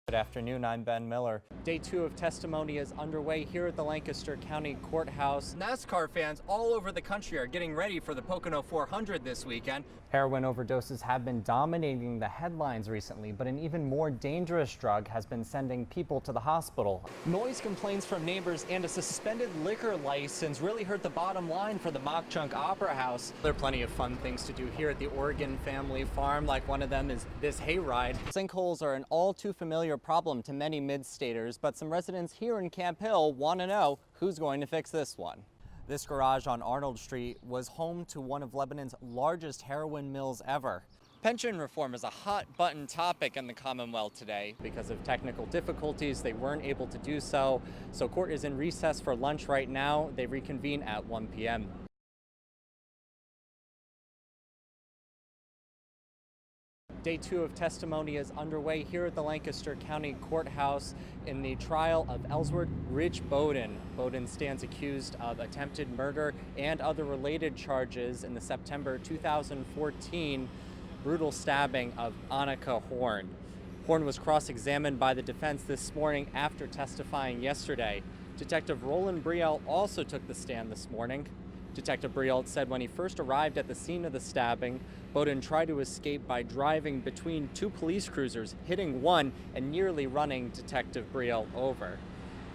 Good afternoon, I'm Ben Miller. Day 2 of testimony is underway here at the Lancaster County Courthouse. NASCAR fans all over the country are getting ready for the Pocono 400 this weekend. Heroin overdoses have been dominating the headlines recently, but an even more dangerous drug has been sending people to the hospital. Noise complaints from neighbors and a suspended liquor license really hurt the bottom line for the Mock Chunk Opera House. There are plenty of fun things to do here at the Oregon Family Farm, like one of them is this hayride. Sinkholes are an all too familiar problem to many mid-staters, but some residents here in Camp Hill want to know who's going to fix this one. This garage on Arnold Street was home to one of Lebanon's largest heroin mills ever. Pension reform is a hot-button topic in the Commonwealth today. Because of technical difficulties, they weren't able to do so. So court is in recess for lunch right now. They reconvene at 1 p.m. Day 2 of testimony is underway here at the Lancaster County Courthouse in the trial of Ellsworth Rich Bowden. Bowden stands accused of attempted murder and other related charges in the September 2014 brutal stabbing of Annika Horn. Horn was cross-examined by the defense this morning after testifying yesterday. Detective Roland Brielle also took the stand this morning. Detective Brielle said when he first arrived at the scene of the stabbing, Bowden tried to escape by driving between two police cruisers, hitting one and nearly running Detective Brielle over.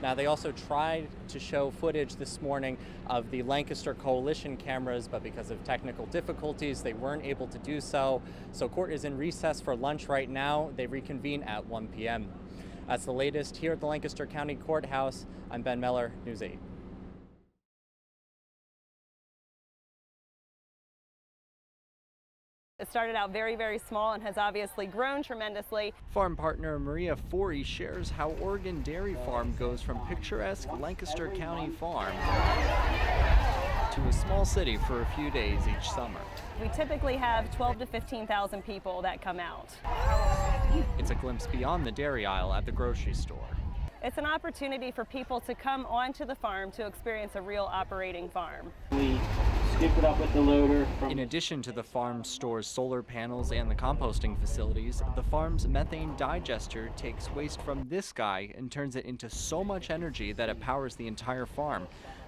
Now, they also tried to show footage this morning of the Lancaster Coalition cameras, but because of technical difficulties, they weren't able to do so. So court is in recess for lunch right now. They reconvene at 1 p.m. That's the latest here at the Lancaster County Courthouse. I'm Ben Miller, News 8. It started out very, very small and has obviously grown tremendously. Farm partner Maria Forey shares how Oregon Dairy Farm goes from picturesque Lancaster County farm to a small city for a few days each summer. We typically have 12 to 15,000 people that come out. It's a glimpse beyond the dairy aisle at the grocery store. It's an opportunity for people to come onto the farm to experience a real operating farm. We scoop it up with the loader. In addition to the farm store's solar panels and the composting facilities, the farm's methane digester takes waste from this guy and turns it into so much energy that it powers the entire farm.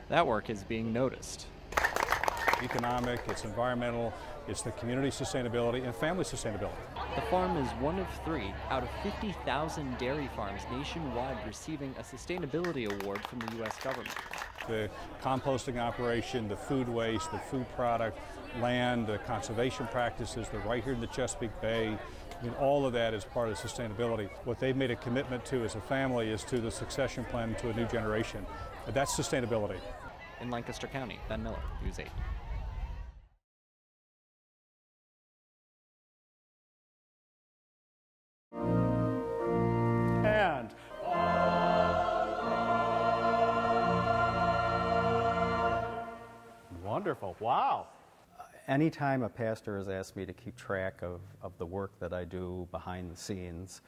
That work is being noticed. Economic, it's environmental, it's the community sustainability and family sustainability. The farm is one of 3 out of 50,000 dairy farms nationwide receiving a sustainability award from the U.S. government. The composting operation, the food waste, the food product, land, the conservation practices, they're right here in the Chesapeake Bay. I mean, all of that is part of sustainability. What they've made a commitment to as a family is to the succession plan to a new generation. That's sustainability. In Lancaster County, Ben Miller, News 8. And wonderful. Wow. Anytime a pastor has asked me to keep track of the work that I do behind the scenes,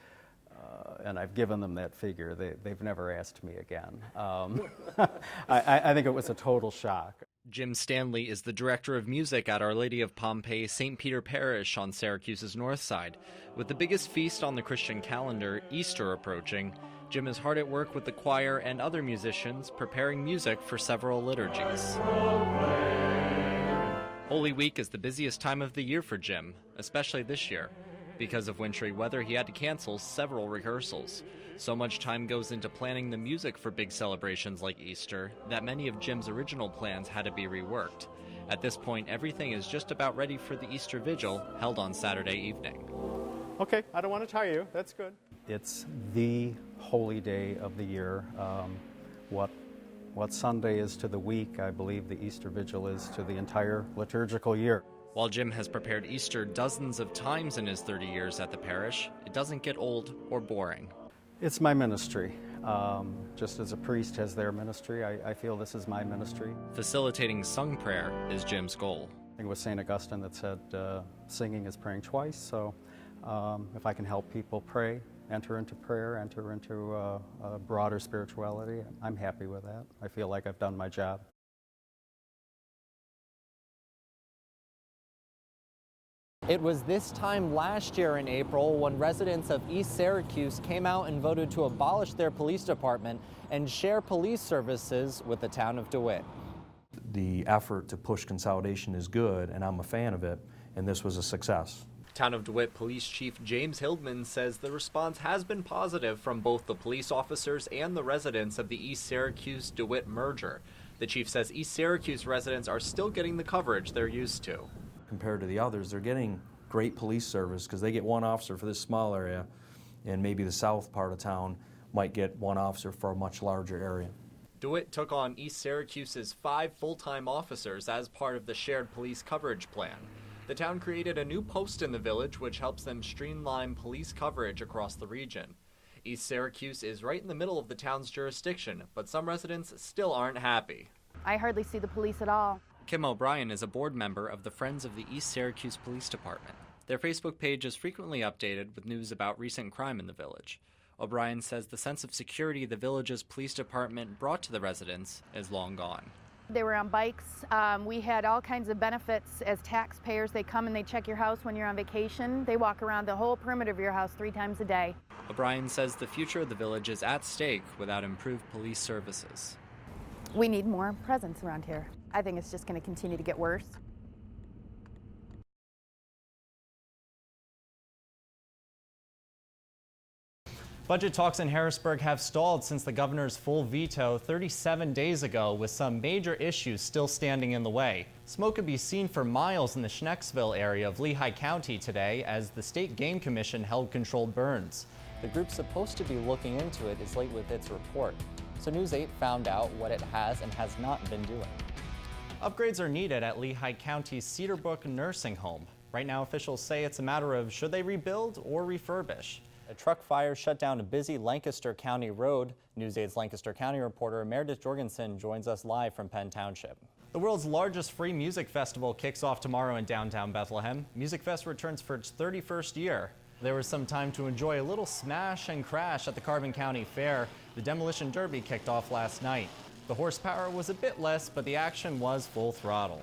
and I've given them that figure, they've never asked me again. I think it was a total shock. Jim Stanley is the director of music at Our Lady of Pompeii St. Peter Parish on Syracuse's north side. With the biggest feast on the Christian calendar, Easter, approaching, Jim is hard at work with the choir and other musicians preparing music for several liturgies. Holy Week is the busiest time of the year for Jim, especially this year. Because of wintry weather, he had to cancel several rehearsals. So much time goes into planning the music for big celebrations like Easter that many of Jim's original plans had to be reworked. At this point, everything is just about ready for the Easter Vigil held on Saturday evening. Okay, I don't want to tire you. That's good. It's the holy day of the year. What Sunday is to the week, I believe the Easter Vigil is to the entire liturgical year. While Jim has prepared Easter dozens of times in his 30 years at the parish, it doesn't get old or boring. It's my ministry. Just as a priest has their ministry, I feel this is my ministry. Facilitating sung prayer is Jim's goal. I think it was St. Augustine that said singing is praying twice, so if I can help people pray, enter into prayer, enter into a broader spirituality, I'm happy with that. I feel like I've done my job. It was this time last year in April when residents of East Syracuse came out and voted to abolish their police department and share police services with the town of DeWitt. The effort to push consolidation is good, and I'm a fan of it, and this was a success. Town of DeWitt Police Chief James Hildman says the response has been positive from both the police officers and the residents of the East Syracuse-DeWitt merger. The chief says East Syracuse residents are still getting the coverage they're used to. Compared to the others, they're getting great police service because they get one officer for this small area, and maybe the south part of town might get one officer for a much larger area. DeWitt took on East Syracuse's 5 full-time officers as part of the shared police coverage plan. The town created a new post in the village which helps them streamline police coverage across the region. East Syracuse is right in the middle of the town's jurisdiction, but some residents still aren't happy. I hardly see the police at all. Kim O'Brien is a board member of the Friends of the East Syracuse Police Department. Their Facebook page is frequently updated with news about recent crime in the village. O'Brien says the sense of security the village's police department brought to the residents is long gone. They were on bikes. We had all kinds of benefits as taxpayers. They come and they check your house when you're on vacation. They walk around the whole perimeter of your house 3 times a day. O'Brien says the future of the village is at stake without improved police services. We need more presence around here. I think it's just going to continue to get worse. Budget talks in Harrisburg have stalled since the governor's full veto 37 days ago, with some major issues still standing in the way. Smoke could be seen for miles in the Schnecksville area of Lehigh County today as the State Game Commission held controlled burns. The group supposed to be looking into it is late with its report. So News 8 found out what it has and has not been doing. Upgrades are needed at Lehigh County's Cedar Brook Nursing Home. Right now, officials say it's a matter of should they rebuild or refurbish. A truck fire shut down a busy Lancaster County road. News 8's Lancaster County reporter Meredith Jorgensen joins us live from Penn Township. The world's largest free music festival kicks off tomorrow in downtown Bethlehem. Music Fest returns for its 31st year. There was some time to enjoy a little smash and crash at the Carbon County Fair. The Demolition Derby kicked off last night. The horsepower was a bit less, but the action was full throttle.